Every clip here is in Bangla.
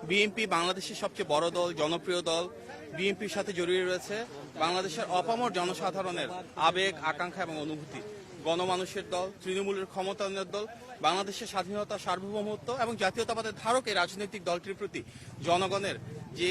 বিএনপি বাংলাদেশের সবচেয়ে বড় দল, জনপ্রিয় দল। বিএনপির সাথে জড়িয়ে রয়েছে বাংলাদেশের অপামর জনসাধারণের আবেগ, আকাঙ্ক্ষা এবং অনুভূতি। গণমানুষের দল, তৃণমূলের ক্ষমতায়নের দল, বাংলাদেশের স্বাধীনতা, সার্বভৌমত্ব এবং জাতীয়তাবাদের ধারক এই রাজনৈতিক দলটির প্রতি জনগণের যে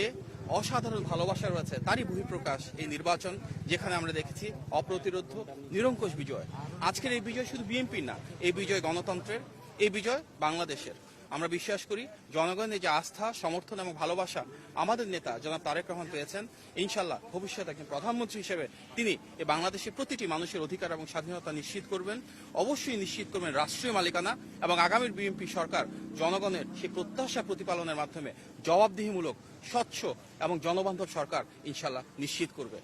অসাধারণ ভালোবাসা রয়েছে তারই বহিঃপ্রকাশ এই নির্বাচন, যেখানে আমরা দেখেছি অপ্রতিরোধ নিরঙ্কুশ বিজয়। আজকের এই বিজয় শুধু বিএনপির না, এই বিজয় গণতন্ত্রের, এই বিজয় বাংলাদেশের। আমরা বিশ্বাস করি জনগণের যে আস্থা, সমর্থন এবং ভালোবাসা আমাদের নেতা জনাব তারেক রহমান পেয়েছেন, ইনশাল্লাহ ভবিষ্যতে একজন প্রধানমন্ত্রী হিসেবে তিনি এই বাংলাদেশের প্রতিটি মানুষের অধিকার এবং স্বাধীনতা নিশ্চিত করবেন। অবশ্যই নিশ্চিত করবেন রাষ্ট্রীয় মালিকানা, এবং আগামীর বিএনপি সরকার জনগণের সেই প্রত্যাশা প্রতিপালনের মাধ্যমে জবাবদিহিমূলক, স্বচ্ছ এবং জনবান্ধব সরকার ইনশাল্লাহ নিশ্চিত করবে।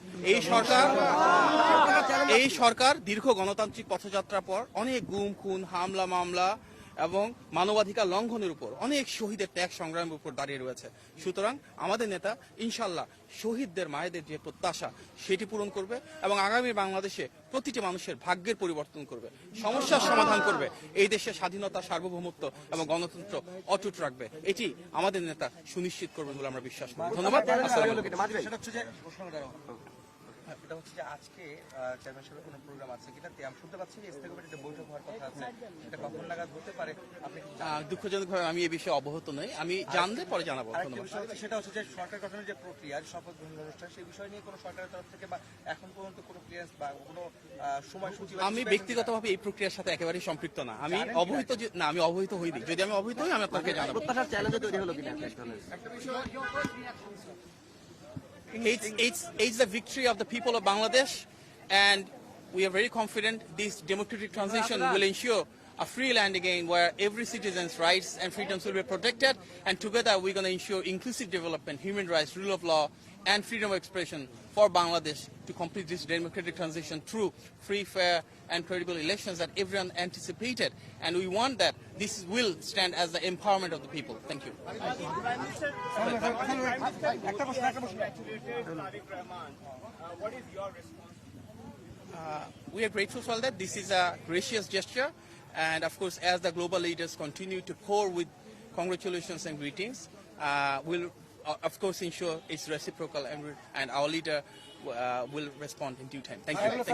এই সরকার দীর্ঘ গণতান্ত্রিক পথযাত্রার পর অনেক গুম, খুন, হামলা, মামলা এবং মানবাধিকার লঙ্ঘনের উপর, অনেক শহীদের ত্যাগ সংগ্রামের উপর দাঁড়িয়ে রয়েছে। সুতরাং আমাদের নেতা ইনশাল্লাহ শহীদদের, মায়েদের যে প্রত্যাশা সেটি পূরণ করবে এবং আগামী বাংলাদেশে প্রতিটি মানুষের ভাগ্যের পরিবর্তন করবে, সমস্যার সমাধান করবে, এই দেশের স্বাধীনতা, সার্বভৌমত্ব এবং গণতন্ত্র অটুট রাখবে। এটি আমাদের নেতা সুনিশ্চিত করবেন বলে আমরা বিশ্বাস করি। ধন্যবাদ। এটা হচ্ছে যে আজকে চেয়ারম্যান সাহেবের কোনো প্রোগ্রাম আছে কিনা, আমি শুনতে পাচ্ছি যে স্থায়ী কমিটিতে বৈঠক হওয়ার কথা আছে, এটা কখন নাগাদ হতে পারে? আপনি দুঃখজনকভাবে আমি এই বিষয়ে অবগত নই, আমি জানলে পরে জানাবো। সেটা হচ্ছে যে সরকার গঠনের যে প্রক্রিয়া, শপথ গ্রহণ অনুষ্ঠান, সেই বিষয় নিয়ে কোনো সরকারের তরফ থেকে বা এখন পর্যন্ত কোনো ক্লিয়ারেন্স বা কোনো সময়সূচি? আমি ব্যক্তিগতভাবে এই প্রক্রিয়ার সাথে একেবারেই সম্পৃক্ত না। আমি অবহিত না, আমি অবহিত হইনি। যদি আমি অবহিত হই আমি আপনাকে জানাবো। It's the victory of the people of Bangladesh, and we are very confident this democratic transition will ensure a free land again where every citizen's rights and freedoms will be protected, and together we're going to ensure inclusive development, human rights, rule of law and freedom of expression for Bangladesh to complete this democratic transition through free, fair and credible elections that everyone anticipated, and we want that this will stand as the empowerment of the people. Thank you. What is your response? We are grateful for that. This is a gracious gesture, and of course as the global leaders continue to pour with congratulations and greetings, we'll of course ensure it's reciprocal, and our leader will respond in due time. Thank you.